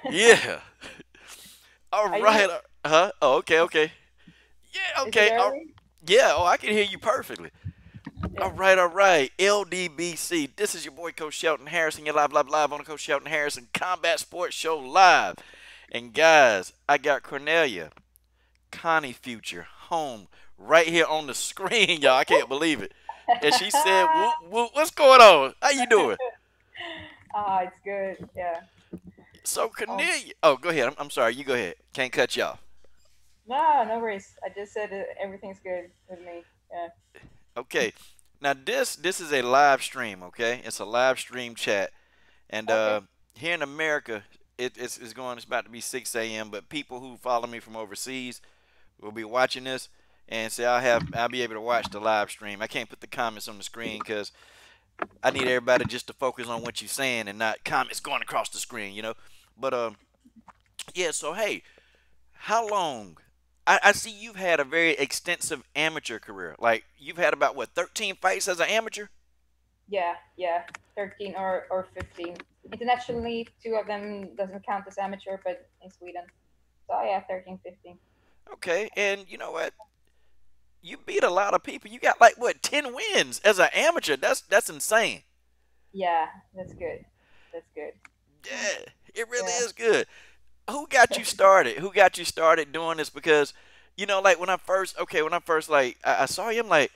Yeah. All Are you? right. Huh? Oh, okay, okay. Yeah, Is it okay. early? Yeah, oh, I can hear you perfectly. Yeah. All right. LDBC. This is your boy, Coach Shelton Harrison. You're live on the Coach Shelton Harrison Combat Sports Show live. And guys, I got Cornelia, Connie Future, Holm, right here on the screen, y'all. I can't believe it. And she said, whoop, whoop, what's going on? How you doing? Ah, it's good. Yeah. So Oh, Cornelia, oh, go ahead. I'm sorry. You go ahead. Can't cut you off. no, no worries. I just said everything's good with me. Yeah. Okay. Now this is a live stream. Okay, it's a live stream chat, and Okay. here in America, it's going. It's about to be 6 a.m. But people who follow me from overseas will be watching this, and say I'll be able to watch the live stream. I can't put the comments on the screen because I need everybody just to focus on what you're saying and not comments going across the screen. But yeah. So hey, how long? I see you've had a very extensive amateur career. Like you've had about what 13 fights as an amateur. Yeah. Yeah. 13 or 15. Internationally, two of them doesn't count as amateur, but in Sweden. So yeah, 13, 15. Okay, and you know what? You beat a lot of people. You got like what 10 wins as an amateur. That's insane. Yeah, that's good. That's good. Yeah, it really Yeah. is good. Who got you started? Who got you started doing this? Because like when I first like I saw you, I'm like,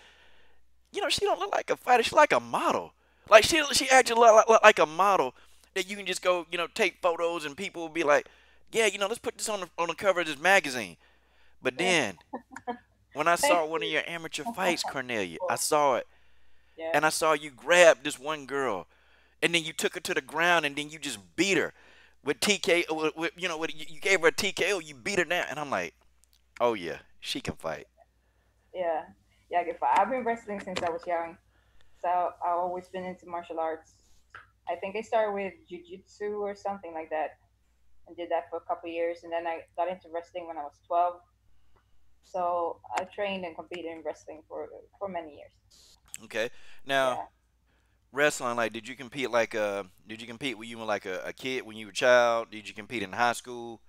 she don't look like a fighter. She's like a model. Like she actually look like a model that you can just go, take photos and people will be like, yeah, let's put this on the cover of this magazine. But Yeah. then when I Thank saw one of you. your amateur fights, Cornelia, I Cool. saw it Yeah. and I saw you grab this one girl and then you took her to the ground and then you just beat her with TK. You gave her a TKO. You beat her down, and I'm like, oh yeah, she can fight. Yeah. Yeah, I get fired. I've been wrestling since I was young. So I've always been into martial arts. I think I started with jujitsu or something like that and did that for a couple of years. And then I got into wrestling when I was 12. So I trained and competed in wrestling for many years. Okay, now Yeah. wrestling, like, did you compete when you were like a kid when you were a child? Did you compete in high school?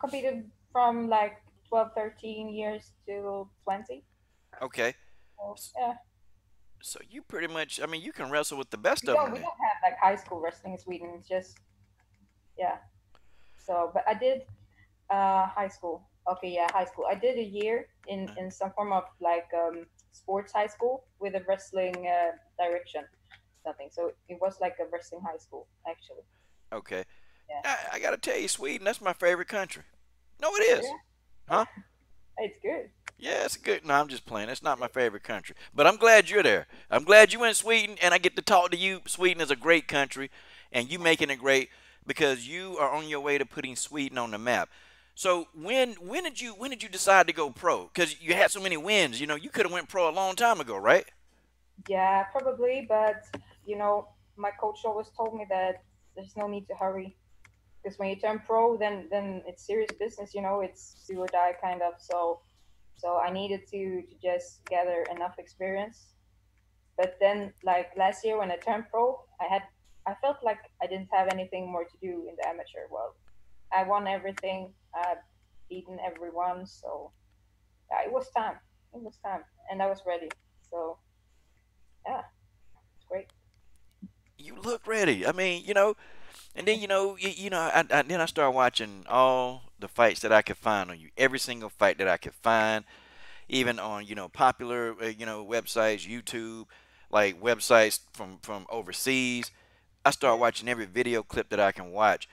Competed from like 12, 13 years to 20. Okay, So S- yeah, so you pretty much, I mean, you can wrestle with the best of them we then. don't have like high school wrestling in Sweden. It's just yeah. So but I did high school. Okay, yeah, high school. I did a year in some form of like sports high school with a wrestling direction, something. So it was like a wrestling high school actually. Okay, Yeah, I gotta tell you, Sweden, that's my favorite country. No, it is, yeah, huh? it's good. Yeah, it's good. No, I'm just playing. It's not my favorite country, but I'm glad you're there. I'm glad you in Sweden, and I get to talk to you. Sweden is a great country, and you making it great because you are on your way to putting Sweden on the map. So when did you decide to go pro? Because you had so many wins. You could have went pro a long time ago, right? Yeah, probably, but my coach always told me that there's no need to hurry because when you turn pro, then it's serious business. It's do or die kind of. So I needed to just gather enough experience. But then, like last year when I turned pro, I felt like I didn't have anything more to do in the amateur world. I won everything, I've beaten everyone, so yeah, it was time. It was time, and I was ready. So yeah, it's great. You look ready. I mean, and then then I started watching all the fights that I could find on you. Every single fight that I could find, even on popular websites, YouTube, like websites from overseas. I start Yeah, watching every video clip that I can watch,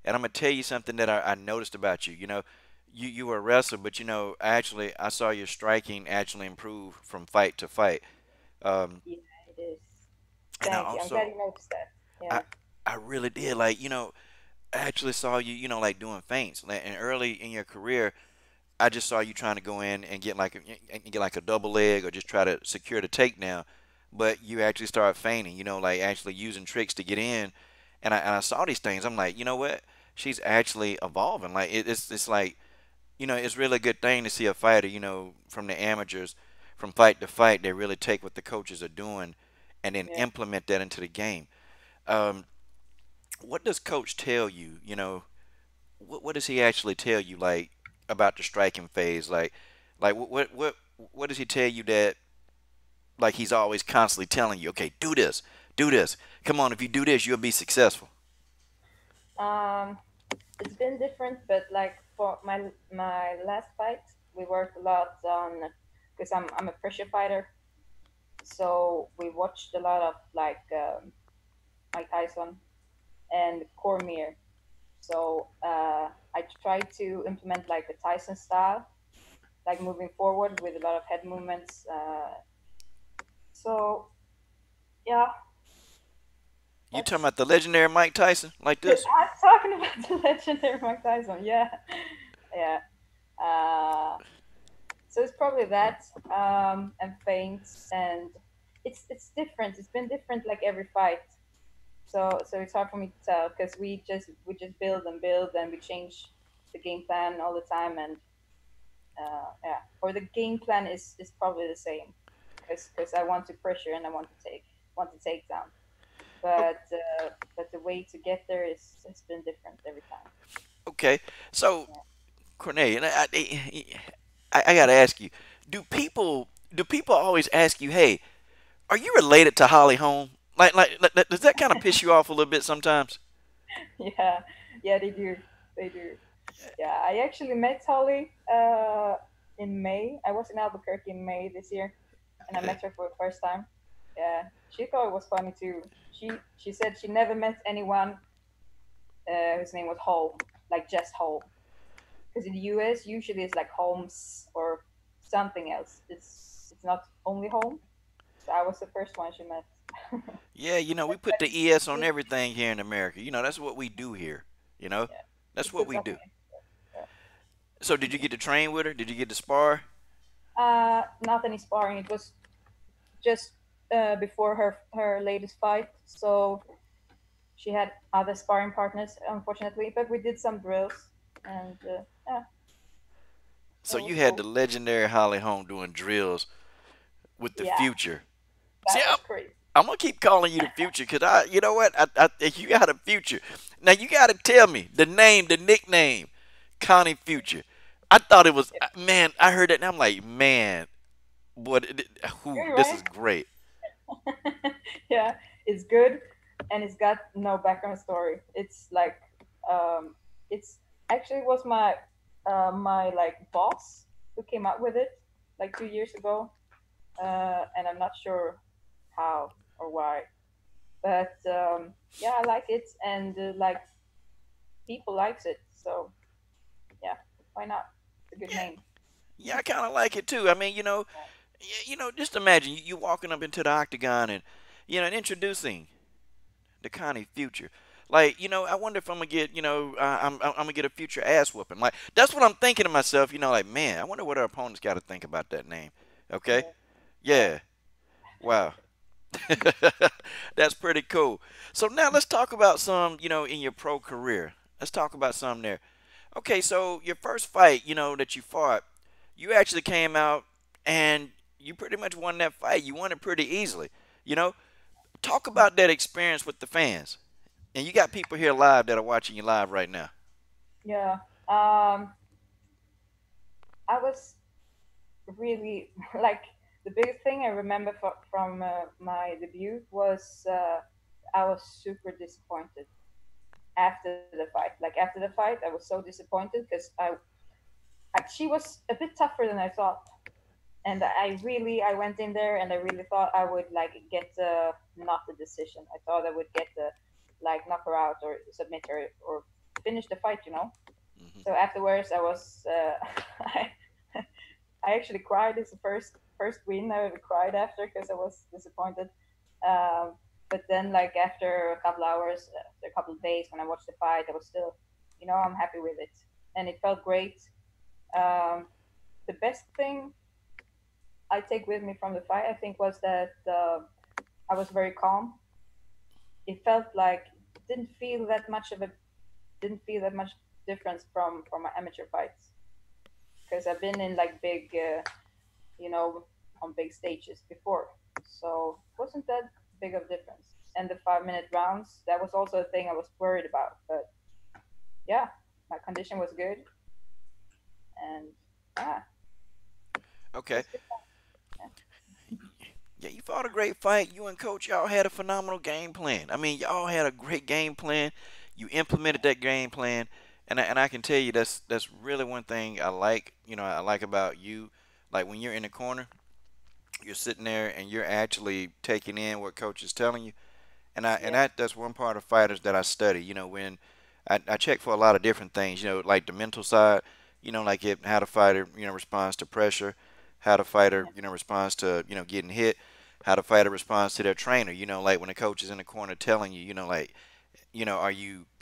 and I'm gonna tell you something that I noticed about you. You were a wrestler, but actually I saw your striking actually improve from fight to fight. Um, yeah, it is. and I Thank you. I'm glad also you noticed that. I Yeah, I really did like I actually saw you like doing feints. And early in your career, I just saw you trying to go in and get like a double leg or just try to secure the takedown, but you actually start feigning, like actually using tricks to get in. And I saw these things. I'm like, you know what? She's actually evolving. Like it's like it's really a good thing to see a fighter, from the amateurs, from fight to fight, they really take what the coaches are doing and then yeah, implement that into the game. Um, what does coach tell you? What does he actually tell you like about the striking phase? Like what does he tell you that like he's always constantly telling you, okay, do this. Come on, if you do this, you'll be successful. Um, it's been different, but like for my last fight, we worked a lot on because I'm a pressure fighter, so we watched a lot of like Mike Tyson and Cormier. So I tried to implement like the Tyson style, like moving forward with a lot of head movements. So yeah, You talking that's about the legendary Mike Tyson like this? I'm talking about the legendary Mike Tyson. Yeah, yeah. Uh, so it's probably that and feints, and it's different. It's been different like every fight. So it's hard for me to tell because we just build and build and we change the game plan all the time, and yeah, or the game plan is probably the same because I want to pressure and I want to take down, but the way to get there is has been different every time. Okay, so Yeah. Cornelia, I gotta ask you, do people always ask you, hey, are you related to Holly Holm? Like, does that kind of piss you off a little bit sometimes? Yeah, yeah, they do. Yeah, I actually met Holly in May. I was in Albuquerque in May this year, and I Okay. met her for the first time. Yeah, she thought it was funny too. She said she never met anyone whose name was Holm, like just Holm. Because in the US, usually it's like Holmes or something else. It's not only Holm. So I was the first one she met. Yeah, we put the ES on everything here in America. That's what we do here. You know, Yeah, that's she what put we something do. in. Yeah. So, did you get to train with her? Did you get to spar? Not any sparring. It was just before her latest fight, so she had other sparring partners, unfortunately. But we did some drills, and yeah, So it you was had the cool. legendary Holly Holm doing drills with the Yeah, future. See, that was crazy. I'm gonna keep calling you the future because you know what? You got a future. Now you got to tell me the name, the nickname, Connie Future. I thought it was man. I heard that and I'm like, man, what? Who? You're This right. is great. Yeah, it's good, and it's got no background story. It's like um, it's actually was my like boss who came up with it like 2 years ago, and I'm not sure how or why, but yeah, I like it, and like people likes it, so yeah, why not? It's a good Yeah, name. yeah, I kind of like it too. I mean, just imagine you walking up into the octagon and and introducing the Connie Future. Like, I wonder if I'm gonna get, I'm gonna get a future ass whooping. Like, that's what I'm thinking to myself. Like, man, I wonder what our opponents got to think about that name. Okay, Yeah, yeah, yeah, wow, that's pretty cool. So now let's talk about some, in your pro career. Let's talk about some there. Okay, so your first fight, that you fought, you actually came out and you pretty much won that fight. You won it pretty easily. You know, talk about that experience with the fans. And you got people here live that are watching you live right now. yeah. I was really like the biggest thing I remember from my debut was I was super disappointed after the fight. Like after the fight, I was so disappointed because she was a bit tougher than I thought, and I went in there and I really thought I would like get not the decision. I thought I would get the like knock her out or submit her or finish the fight. Hmm. So afterwards, I was I I actually cried. It's the first win I ever cried after because I was disappointed. Um, but then, like after a couple hours, after a couple of days, when I watched the fight, I was still, I'm happy with it, and it felt great. Um, the best thing I take with me from the fight, I think, was that I was very calm. It felt like didn't feel that much of a didn't feel that much difference from my amateur fights because I've been in like big you know, on big stages before. So it wasn't that big of a difference. and the 5 minute rounds. That was also a thing I was worried about. But yeah, my condition was good, and yeah, it Okay. was good. Yeah, Yeah, you fought a great fight. You and Coach, y'all had a phenomenal game plan. I mean, y'all had a great game plan. You implemented that game plan, and I can tell you that's really one thing I like. I like about you. Like when you're in the corner, you're sitting there and you're actually taking in what Coach is telling you. And yeah, that's one part of fighters that I study. When I check for a lot of different things. Like the mental side. Like how the fighter responds to pressure, how the fighter yeah, responds to getting hit, how the fighter responds to their trainer. Like when the coach is in the corner telling you, like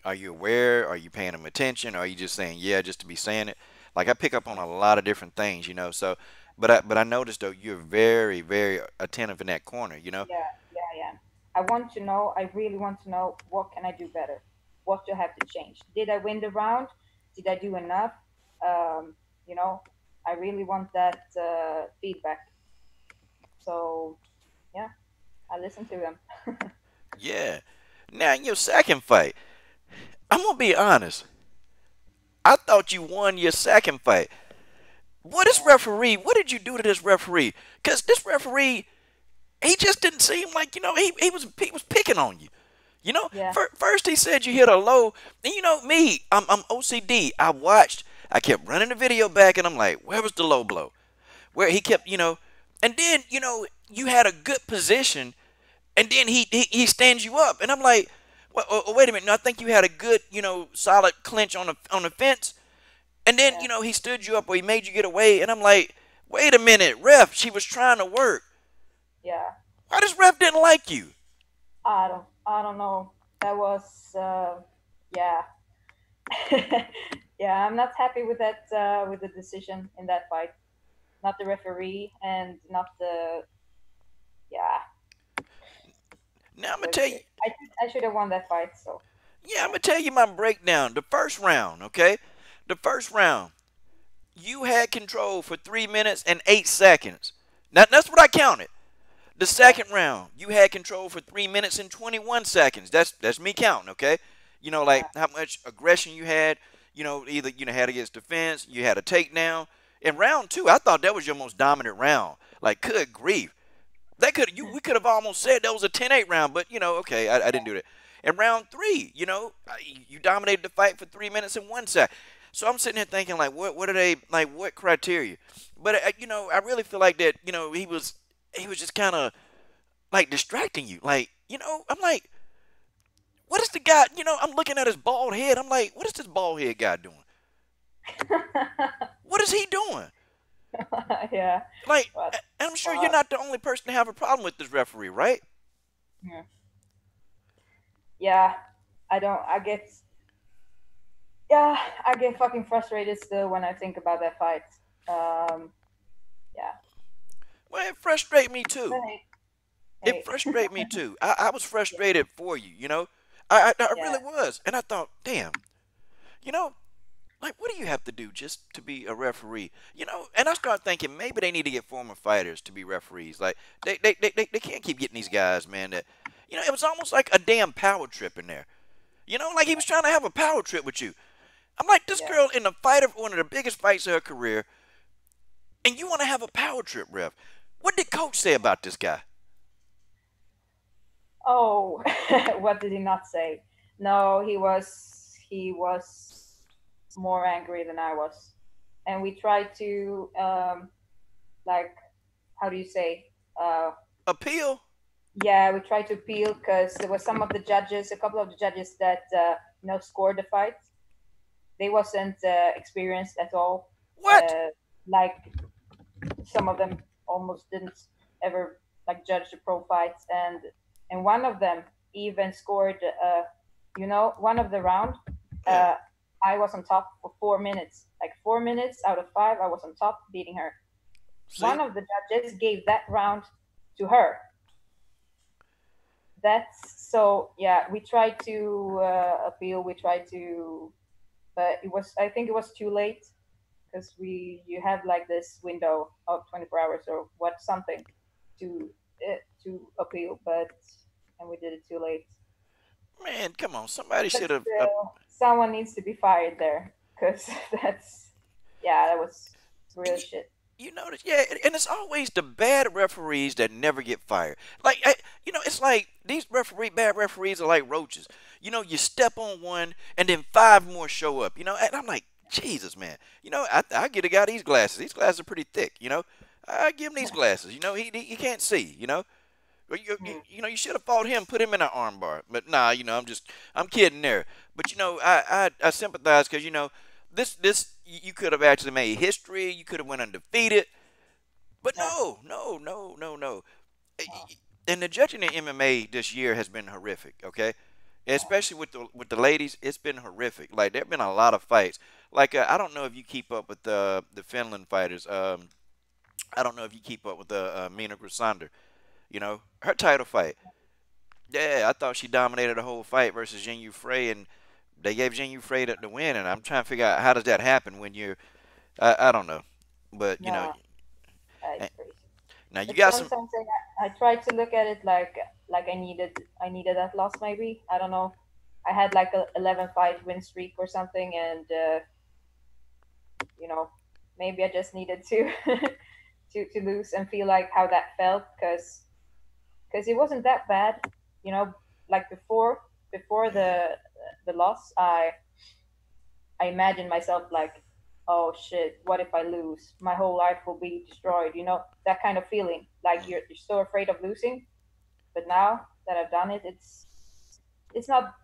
are you aware? Are you paying them attention? Or are you just saying yeah just to be saying it? Like I pick up on a lot of different things. So. But I noticed though you're very very attentive in that corner. yeah, yeah, yeah. I want to know. I really want to know what can I do better. What do I have to change? Did I win the round? Did I do enough? Um, you know, I really want that feedback. So yeah, I listen to them. Yeah. Now in your second fight, I'm gonna be honest. I thought you won your second fight. What is Yeah, referee? What did you do to this referee? Cause this referee, he just didn't seem like he was picking on you. yeah, First he said you hit a low, and me, I'm OCD. I watched. I kept running the video back, and I'm like, where was the low blow? Where he kept, and then you had a good position, and then he stands you up, and I'm like, wait a minute. No, I think you had a good, solid clinch on the fence, and then yeah, he stood you up or he made you get away, and I'm like, wait a minute, ref. She was trying to work. yeah. Why this ref didn't like you? I don't know. That was yeah. Yeah, I'm not happy with that with the decision in that fight. Not the referee and not the yeah. Now I'm gonna But tell you. I should have won that fight. So Yeah, I'm yeah, gonna tell you my breakdown. The first round, okay? The first round, you had control for 3 minutes and 8 seconds. Now that's what I counted. The yeah, second round, you had control for 3 minutes and 21 seconds. That's me counting, okay? Like yeah, how much aggression you had. Either had against defense, you had a takedown. In round two, I thought that was your most dominant round. Like, good grief, that could we could have almost said that was a 10-8 round, but okay, I didn't do that. In round three, you dominated the fight for 3 minutes and 1 second. So I'm sitting here thinking like, what are they like? What criteria? But I really feel like that. He was just kind of like distracting you. Like, I'm like, what is the guy? I'm looking at his bald head. I'm like, what is this bald head guy doing? What is he doing? yeah. Like, But and I'm sure you're well, not the only person to have a problem with this referee, right? yeah, yeah. I don't. I get yeah. I get fucking frustrated still when I think about that fight. Um. Yeah. Well, it frustrates me But too. hey, It hey. frustrated me too. I was frustrated for you, I Yeah. really was. And I thought, damn, you know, like, what do you have to do just to be a referee? And I started thinking maybe they need to get former fighters to be referees. Like, they can't keep getting these guys, man, that, it was almost like a damn power trip in there. Like he was trying to have a power trip with you. I'm like, this Yeah. girl in the fight of one of the biggest fights of her career, and you want to have a power trip, ref. What did coach say about this guy? Oh, what did he not say? No, he was more angry than I was, and we tried to like how do you say Appeal? yeah, we tried to appeal because there was some of the judges, a couple of the judges that scored the fight. They wasn't experienced at all. What? Uh, like some of them almost didn't ever like judge the pro fights, and one of them even scored. One of the round. Yeah. Uh, I was on top for 4 minutes. Like 4 minutes out of five, I was on top, beating her. One See? of the judges gave that round to her. That's so. Yeah, we tried to appeal. We tried to, but I think it was too late because you have like this window of 24 hours or what something to to appeal, but and we did it too late. Man, come on. Somebody But should have. still, someone needs to be fired there because that's yeah, that was And real shit. you notice, yeah, and it's always the bad referees that never get fired. Like, it's like these bad referees are like roaches. You step on one, and then five more show up. And I'm like, Jesus, man. I get a guy these glasses. These glasses are pretty thick. I give him these glasses. He can't see. Or you should have fought him, put him in an armbar. But nah, I'm kidding there. But I sympathize because this you could have actually made history. You could have went undefeated. But Yeah. no, no, no, no, no. And the judging in MMA this year has been horrific. Okay, especially with the ladies, it's been horrific. Like there've been a lot of fights. Like I don't know if you keep up with the Finland fighters. I don't know if you keep up with the Mina Grisander. Her title fight. Yeah, I thought she dominated the whole fight versus Jin Yu Frey, and they gave Jin Yu Frey the win. And I'm trying to figure out how does that happen when you're. I don't know, but No, eh, it's crazy. now you But got some. sometimes I try to look at it like I needed that loss maybe. I don't know. I had like a 11 fight win streak or something, and you know maybe I just needed to to lose and feel like how that felt because it wasn't that bad. You know, like before Yeah. the loss, I imagined myself like, oh shit, what if I lose? My whole life will be destroyed. That kind of feeling. Like Mm. you're so afraid of losing. But now that I've done it, it's not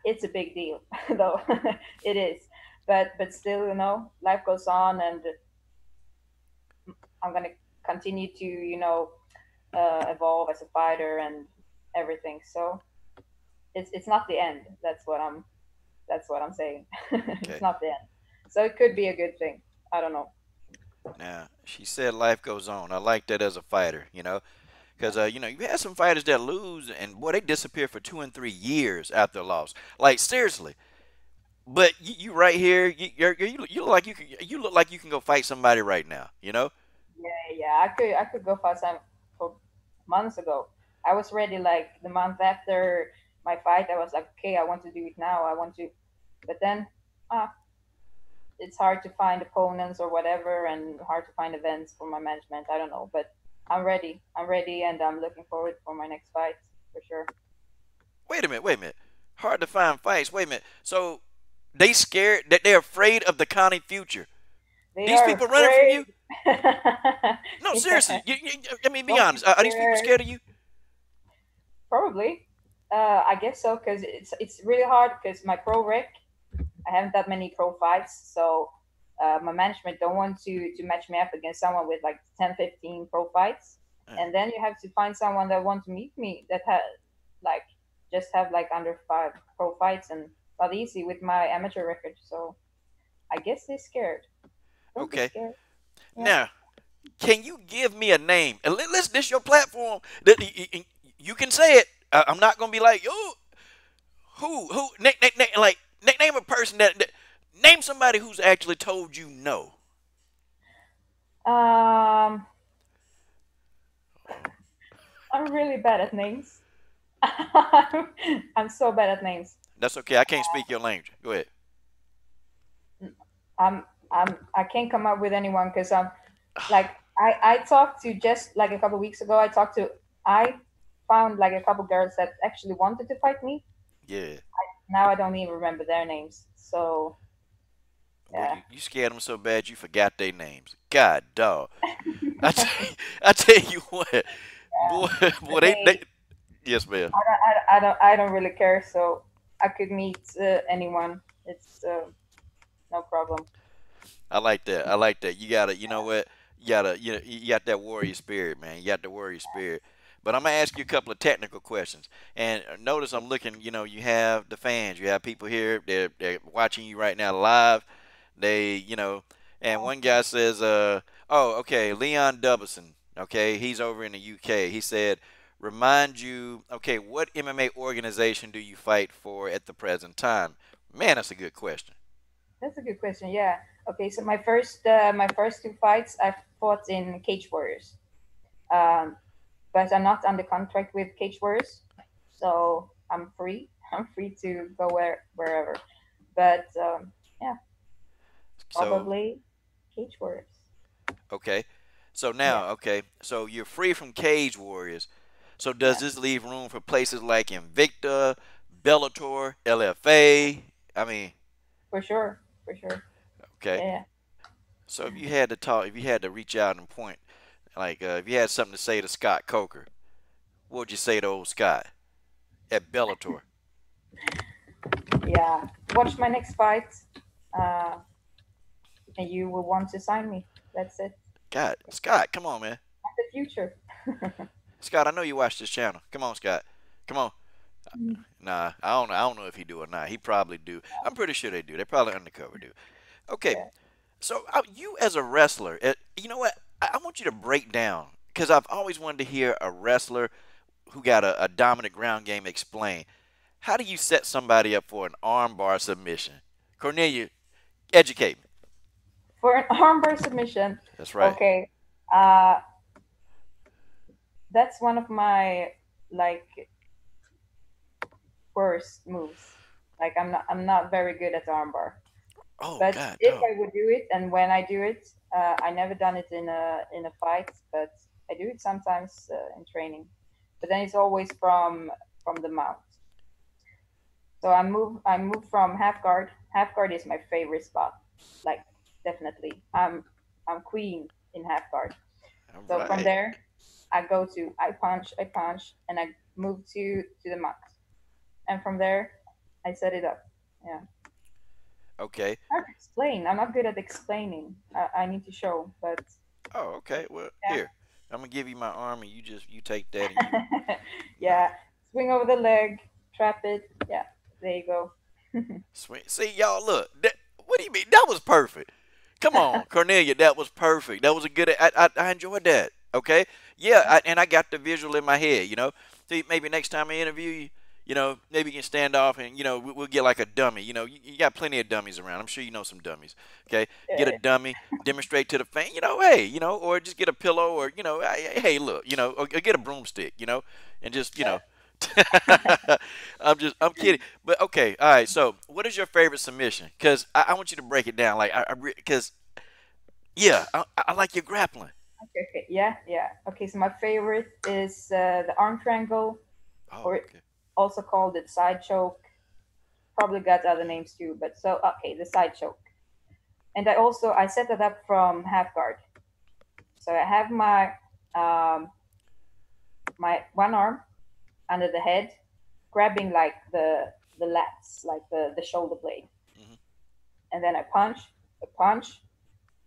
it's a big deal though. It is. But still, life goes on, and I'm gonna continue to evolve as a fighter and everything. So it's not the end. That's what I'm saying. It's Okay. not the end. So it could be a good thing. I don't know. Now she said life goes on. I like that as a fighter. Because you had some fighters that lose and boy they disappear for 2 and 3 years after a loss. Like seriously. But you right here, you look like you can go fight somebody right now. Yeah, yeah. I could go for some for months ago. I was ready like the month after my fight. I was like, okay, I want to do it now. I want to, but then ah, it's hard to find opponents or whatever, and hard to find events for my management. I don't know, but I'm ready. I'm ready, and I'm looking forward for my next fight for sure. Wait a minute. Wait a minute. Hard to find fights. Wait a minute. So they scared that they're afraid of the Connie future. They These are people running from afraid. you? No, seriously. Yeah. I mean, be Don't be honest. Are these people scared. scared of you? Probably. I guess so because it's really hard because my pro rec, I haven't that many pro fights, so my management don't want to match me up against someone with like 10, 15 pro fights, Uh, and then you have to find someone that want to meet me that has like just have like under 5 pro fights, and not easy with my amateur record. So I guess they're scared. Don't be okay. scared. Yeah. Now, can you give me a name? And listen, this your platform. That you can say it. I'm not gonna be like, yo, who, name a person name somebody who's actually told you no. Um, Oh, I'm really bad at names. I'm so bad at names. that's okay. I can't speak your language. Go ahead. I can't come up with anyone because I'm like I talked to just like a couple weeks ago. I found like a couple girls that actually wanted to fight me. Yeah. Now I don't even remember their names. So Boy, yeah. you scared them so bad you forgot their names. God, dog. I tell you what, boy, boy, But they hey, yes, man. I don't really care. So I could meet anyone. It's no problem. I like that. I like that. You gotta, you know what? You got that warrior spirit, man. You got the warrior spirit. But I'm gonna ask you a couple of technical questions. And notice I'm looking. You have the fans. You have people here. They're watching you right now live. And one guy says, oh, okay, Leon Dubbison. Okay, he's over in the UK. He said, remind you, okay, what MMA organization do you fight for at the present time? Man, that's a good question. That's a good question. Yeah. Okay. So my first two fights I fought in Cage Warriors. Um, but I'm not under contract with Cage Warriors. so I'm free. I'm free to go wherever. But yeah, So probably Cage Warriors. okay. So Yeah, now, okay, so you're free from Cage Warriors. So does yeah, this leave room for places like Invicta, Bellator, LFA? I mean, for sure, for sure. okay. Yeah, So if you had to talk, if you had to reach out and point, like if you had something to say to Scott Coker, what would you say to old Scott at Bellator? yeah. Watch my next fight, uh, and you will want to sign me. That's it. God, Scott, come on, man. The future. Scott, I know you watch this channel. Come on, Scott. Come on. Nah, I don't know if he do or not. He probably do. I'm pretty sure they do. They probably undercover do. Okay, Yeah. so you as a wrestler, you know what? I want you to break down because I've always wanted to hear a wrestler who got a dominant ground game explain. How do you set somebody up for an armbar submission? Cornelia, educate me. For an armbar submission, That's right. okay. Uh, that's one of my like worst moves. Like I'm not very good at armbar. Oh But God, if dog. I would do it, and when I do it, I never done it in a fight, but I do it sometimes in training. But then it's always from the mount. So I move from half guard. Half guard is my favorite spot. Like definitely, I'm queen in half guard. All So from right. there, I punch, and I move to the mount, and from there, I set it up. Yeah. Okay. Hard to explain. I'm not good at explaining. I need to show, but Oh, okay. Well, here. I'm gonna give you my arm, and you take that, and you. yeah, Nah. yeah. Swing over the leg, trap it. Yeah, there you go. Swing. See, y'all, look. What do you mean? That was perfect. Come on, Cornelia. That was perfect. That was a good. I enjoyed that. Okay. Yeah. And I got the visual in my head. See, maybe next time I interview you, maybe you can stand off and we'll get like a dummy. You got plenty of dummies around. I'm sure you know some dummies. Okay. Get a Yeah, dummy. Demonstrate to the fan. Hey. Or just get a pillow, or hey, look. Or get a broomstick. And just I'm kidding. But okay, all right. So, what is your favorite submission? Because I want you to break it down. Like, because yeah, I like your grappling. okay, okay. Yeah, yeah. Okay, so my favorite is the arm triangle, Oh, or okay. also called the side choke. Probably got other names too, but so okay, the side choke. And I set that up from half guard. So I have um, my one arm under the head, grabbing like the lats, like the shoulder blade, Hmm. and then I punch,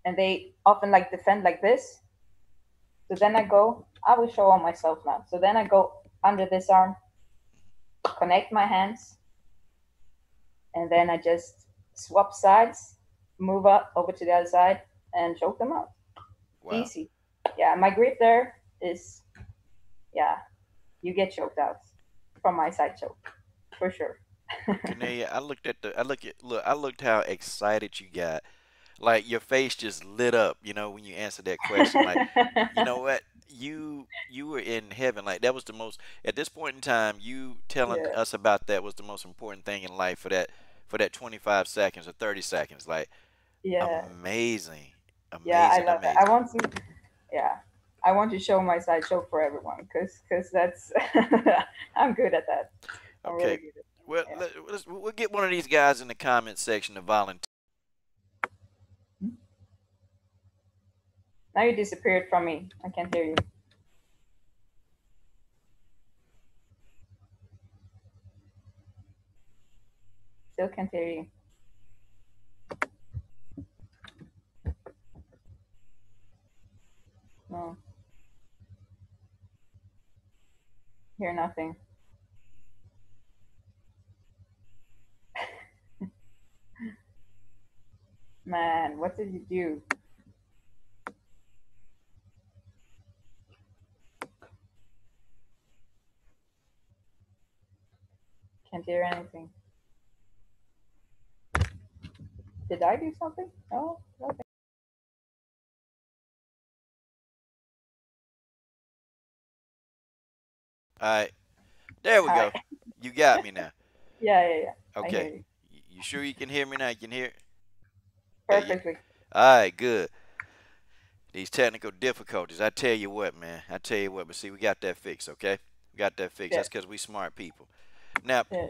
and they often like defend like this. So then I will show on myself now. So then I go under this arm, connect my hands, and then I just swap sides, move up over to the other side, and choke them out. Wow. Easy. Yeah, my grip there is, yeah, you get choked out from my side choke for sure. Cornelia, I looked how excited you got. Like your face just lit up, when you answered that question. Like, you know what? You were in heaven. Like that was the most at this point in time, you telling Yeah, us about that was the most important thing in life for that 25 seconds or 30 seconds. Like yeah, amazing. yeah. I Amazing, love that. I amazing. want to, yeah, I want to show my side choke for everyone because that's I'm good at that. I'm really Okay. good at Well, that. we'll get one of these guys in the comment section to volunteer. Yeah. Now you disappeared from me. I can't hear you. Still can't hear you. No, hear nothing. Man, what did you do? Can't hear anything. Did I do something? No, nothing. All right. There we Hi. go. You got me now. Yeah, yeah, yeah. I hear Okay. you You sure you can hear me now? You can hear? Yeah, yeah. perfectly. All right, good. These technical difficulties. I tell you what, man. I tell you what. But see, we got that fixed, okay? We got that fixed. Yeah, That's because we smart people. Now, yeah,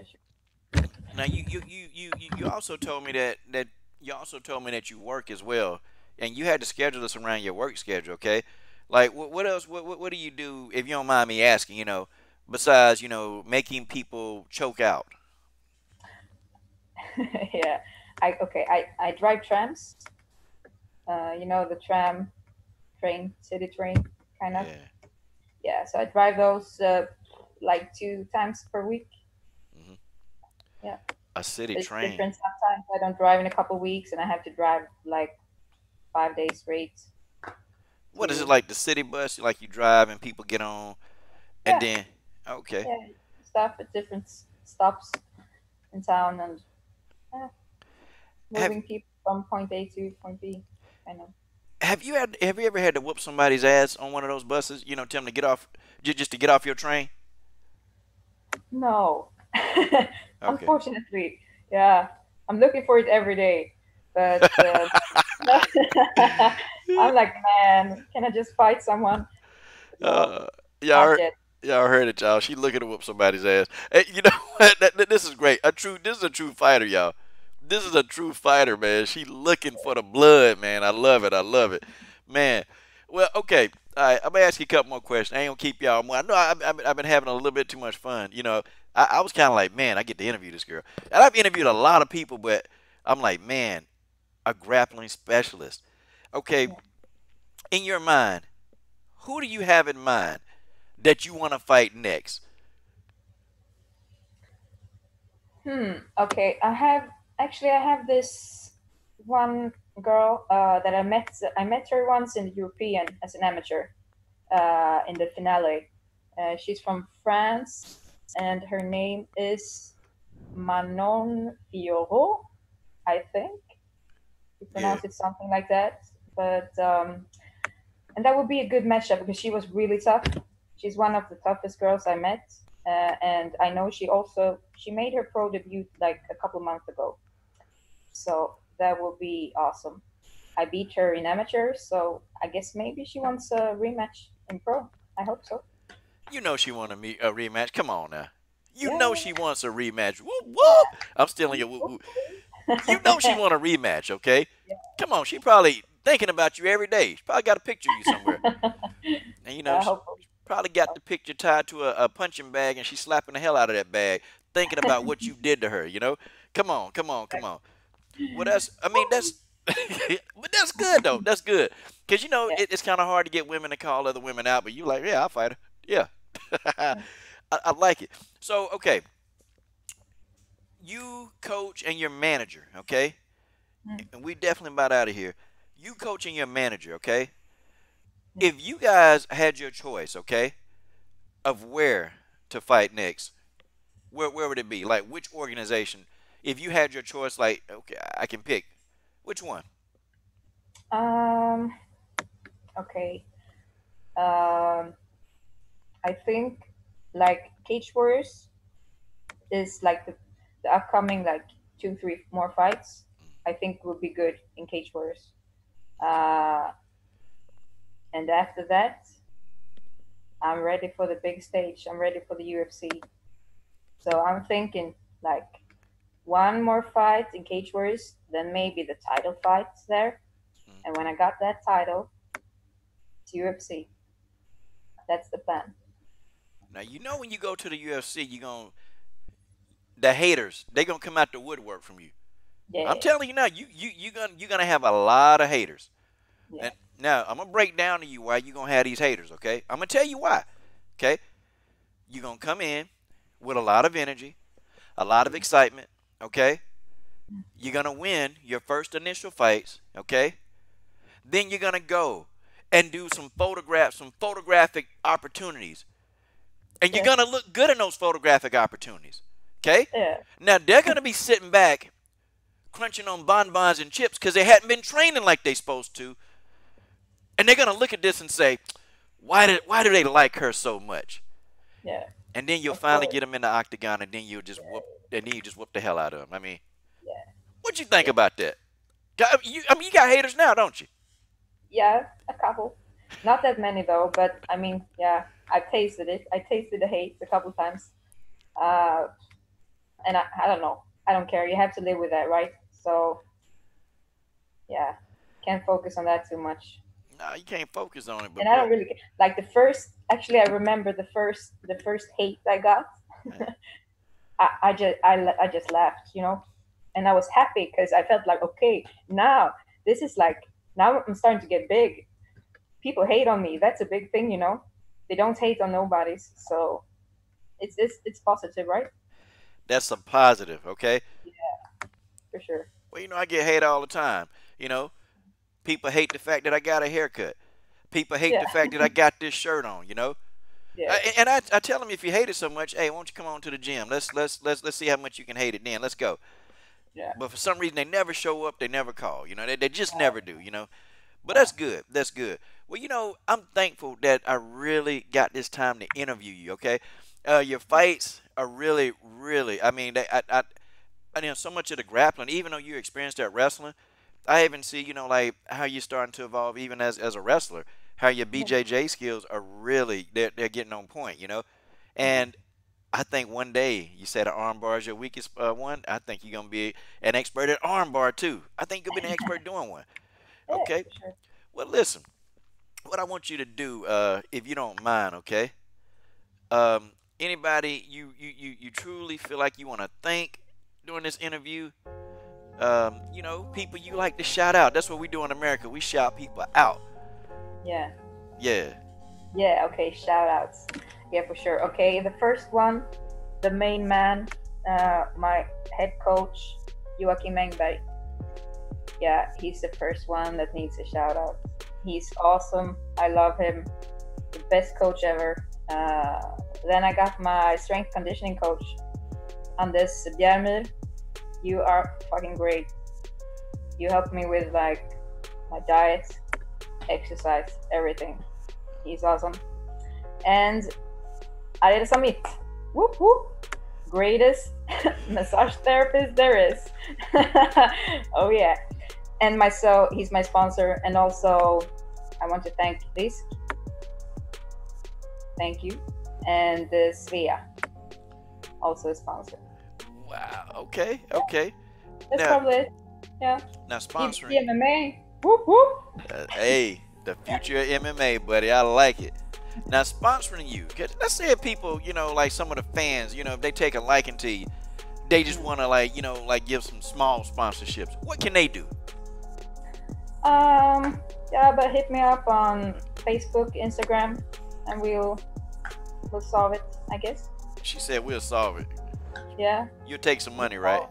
now you also told me that you also told me that you work as well, and you had to schedule this around your work schedule, okay? Like, what else? What do you do if you don't mind me asking? Besides making people choke out. sure. Yeah. I drive trams. The tram, train, city train, kind of. Yeah. Yeah, so I drive those like 2 times per week. Hmm. Yeah, A city it's train. different. Sometimes I don't drive in a couple weeks, and I have to drive like 5 days straight What is it to. like the city bus? Like you drive and people get on, and Yeah, then okay. yeah, stop at different stops in town and yeah, Have moving people from point A to point B. I know. have you ever had to whoop somebody's ass on one of those buses? Tell them to get off, just to get off your train. No, Okay. unfortunately, yeah, I'm looking for it every day, but I'm like, man, can I just fight someone? No, Uh, y'all not heard, yet. y'all heard it, y'all. She looking to whoop somebody's ass. Hey, you know what? This is great. This is a true fighter, y'all. This is a true fighter, man. She looking for the blood, man. I love it. I love it, man. Well, okay. All right, I'm gonna ask you a couple more questions. I ain't gonna keep y'all more. I know I've been having a little bit too much fun. I was kind of like, man, I get to interview this girl, and I've interviewed a lot of people, but I'm like, man, a grappling specialist. Okay, Yeah. in your mind, who do you have in mind that you want to fight next? Okay. I have this one girl that I met. I met her once in the European as an amateur in the finale. She's from France, and her name is Manon Fioro, I think. You Yeah. pronounce it something like that. But and that would be a good matchup because she was really tough. She's one of the toughest girls I met, and I know she made her pro debut like a couple months ago. So that will be awesome. I beat her in amateur, so I guess maybe she wants a rematch in pro. I hope so. You know she want a rematch. Come on now. You Yeah, know yeah, she wants a rematch. Whoop whoop. I'm stealing your whoop whoop. You know she yeah. want a rematch, okay? Come on. She probably thinking about you every day. She probably got a picture of you somewhere. And I she hope so. probably got the picture tied to a punching bag and she's slapping the hell out of that bag, thinking about what you did to her. Come on, come on, come on. Well, I mean, but that's good though. That's good. Because, Yeah. it's kind of hard to get women to call other women out, but you like, yeah, I'll fight her. Yeah. I like it. So, okay, you coach and your manager, okay? Mm, And we definitely about out of here. You coach and your manager, okay? mm. If you guys had your choice, okay, of where to fight next, where would it be? Like, which organization? If you had your choice, like, okay, I can pick. Which one? Um. Okay. Um. I think like Cage Warriors is like the upcoming like 2, 3 more fights. I think would be good in Cage Warriors. Uh, and after that, I'm ready for the big stage. I'm ready for the UFC. So I'm thinking like one more fight in Cage Warriors, then maybe the title fights there. And when I got that title, it's UFC. That's the plan. Now when you go to the UFC, the haters they gonna come out the woodwork from you. I'm Yeah, telling you now, you gonna have a lot of haters. yeah, And now I'm gonna break down to you why you gonna have these haters. Okay, I'm gonna tell you why. Okay, you gonna come in with a lot of energy, a lot of excitement. Okay, you're gonna win your first initial fights. Okay, then you're gonna go and do some photographic opportunities, and you're yeah, gonna look good in those photographic opportunities. Okay, yeah, now they're gonna be sitting back crunching on bonbons and chips because they hadn't been training like they supposed to, and they're gonna look at this and say, why do they like her so much? yeah. and then you'll Of finally course. get them in the octagon, and then you just whoop the hell out of them. I mean, Yeah. what you think Yeah. about that? I mean, you got haters now, don't you? Yeah, a couple. Not that many though, but I mean, yeah, I tasted it. I tasted the hate a couple times. Uh, and I don't know. I don't care. You have to live with that, right? So yeah, can't focus on that too much. No, you can't focus on it, And but I girl, don't really like the first. Actually, I remember the first hate I got. eh, I just laughed, and I was happy because I felt like, okay, now this is like, now I'm starting to get big. People hate on me. That's a big thing. They don't hate on nobody's, so it's positive, right? that's a positive, okay? Yeah, for sure. Well, I get hate all the time. You know, people hate the fact that I got a haircut. People hate Yeah, the fact that I got this shirt on. yeah, And I tell them, if you hate it so much, hey, won't you come on to the gym? Let's see how much you can hate it. Then let's go. yeah. But for some reason, they never show up. They never call. They just Uh, never do. But yeah, that's good. That's good. Well, I'm thankful that I really got this time to interview you. Okay, your fights are really, really. I mean, I know so much of the grappling. Even though you experienced that wrestling, I even see like how you're starting to evolve even as a wrestler. How your yeah. BJJ skills are really they're getting on point. Mhm. And I think one day you said an armbar is your weakest one. I think you're gonna be an expert at armbar too. I think you'll be an expert doing one. Yeah, Okay. for sure. Well, listen. What I want you to do, if you don't mind, okay? Anybody you truly feel like you want to thank during this interview, people you like to shout out. That's what we do in America. We shout people out. Yeah, Yeah. yeah. Okay, shout outs. Yeah, for sure. Okay, the first one, the main man, my head coach, Joachim Engberg. Yeah, he's the first one that needs a shout out. He's awesome. I love him. The best coach ever. Then I got my strength conditioning coach, Anders Bjermyr. You are fucking great. You helped me with like my diet, exercise, everything. He's awesome. And Ariel Samit. Whoop whoop. Greatest massage therapist there is. Oh yeah. And he's my sponsor, and also I want to thank this. Thank you. And Svea, also a sponsor. Wow. Okay. Yeah, Okay. that's Now, probably it. Yeah. now BBC sponsoring. MMA. Whoop whoop. Hey, the Yeah. future of MMA, buddy. I like it. Now sponsoring you. 'Cause let's say if people, like some of the fans, if they take a liking to you, they just want to like give some small sponsorships. What can they do? Yeah, but hit me up on Facebook, Instagram, and we'll solve it, I guess. She said we'll solve it. Yeah. You'll take some money, right?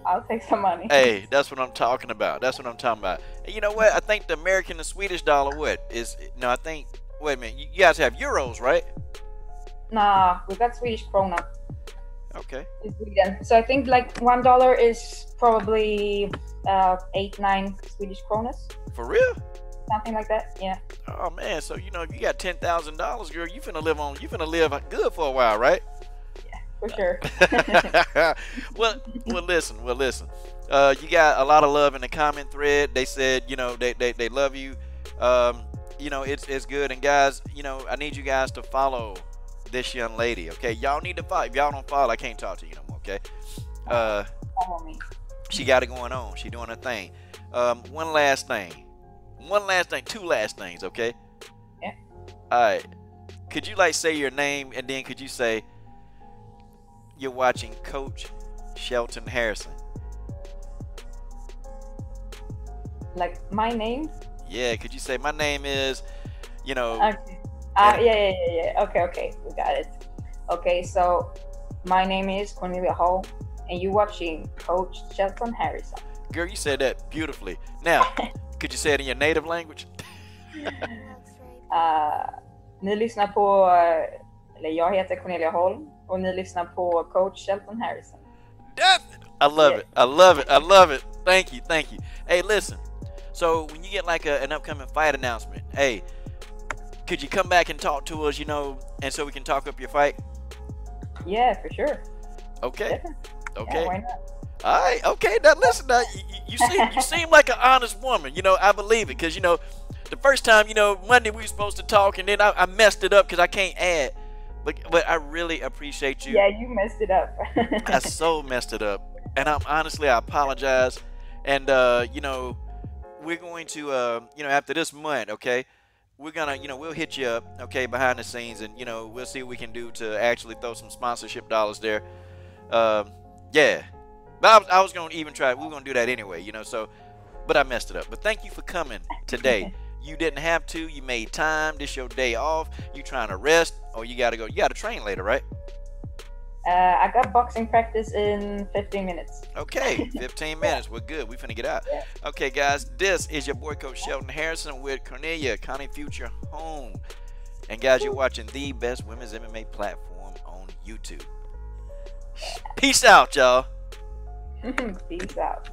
I'll take some money. Hey, that's what I'm talking about. That's what I'm talking about. And you know what? I think the American and Swedish dollar, what is? No, I think. Wait a minute. You guys have euros, right? Nah, we got Swedish krona Okay. in Sweden. So I think like $1 is probably 8-9 Swedish kronas, For real? something like that. Yeah. Oh man. So you got $10,000, girl. You finna live good for a while, right? For sure. well, listen. You got a lot of love in the comment thread. They said, they love you. It's good. And guys, I need you guys to follow this young lady. Okay, y'all need to follow. If y'all don't follow, I can't talk to you no more. Okay. Follow me. She got it going on. She doing her thing. One last thing. Two last things. Okay. Yeah. All right. Could you say your name, and then could you say you're watching Coach Shelton Harrison? Like my name? Yeah, could you say my name is, Okay. and Yeah. Okay. We got it. Okay, so my name is Cornelia Holm, and you're watching Coach Shelton Harrison. girl, you said that beautifully. Now, could you say it in your native language? Ni lyssnar på, eller jag heter Cornelia Holm, och ni lyssnar på Coach Shelton Harrison. I love Yeah. it. I love it. I love it. Thank you. Thank you. Hey, listen. So when you get like an upcoming fight announcement, hey, could you come back and talk to us, and so we can talk up your fight? Yeah, for sure. Okay. Definitely. Yeah, Okay. why not? All right. Okay. Now listen. Now you seem like an honest woman. I believe it because the first time Monday we were supposed to talk and then I messed it up because I can't add. But I really appreciate you. Yeah, you messed it up. I so messed it up, and I apologize. And we're going to after this month, okay, we're gonna we'll hit you up, okay, behind the scenes, and we'll see what we can do to actually throw some sponsorship dollars there. Um, yeah, but I was gonna even try. We were gonna do that anyway, So, but I messed it up. But thank you for coming today. You didn't have to. You made time. This your day off. You trying to rest, or you gotta go. You gotta train later, right? I got boxing practice in 15 minutes. Okay, 15 minutes. We're good. We finna get out. Yeah. Okay, guys, this is your boy Coach Sheldon Harrison with Cornelia, Conny Future Holm. And guys, you're watching the best women's MMA platform on YouTube. Peace out, y'all. Peace out.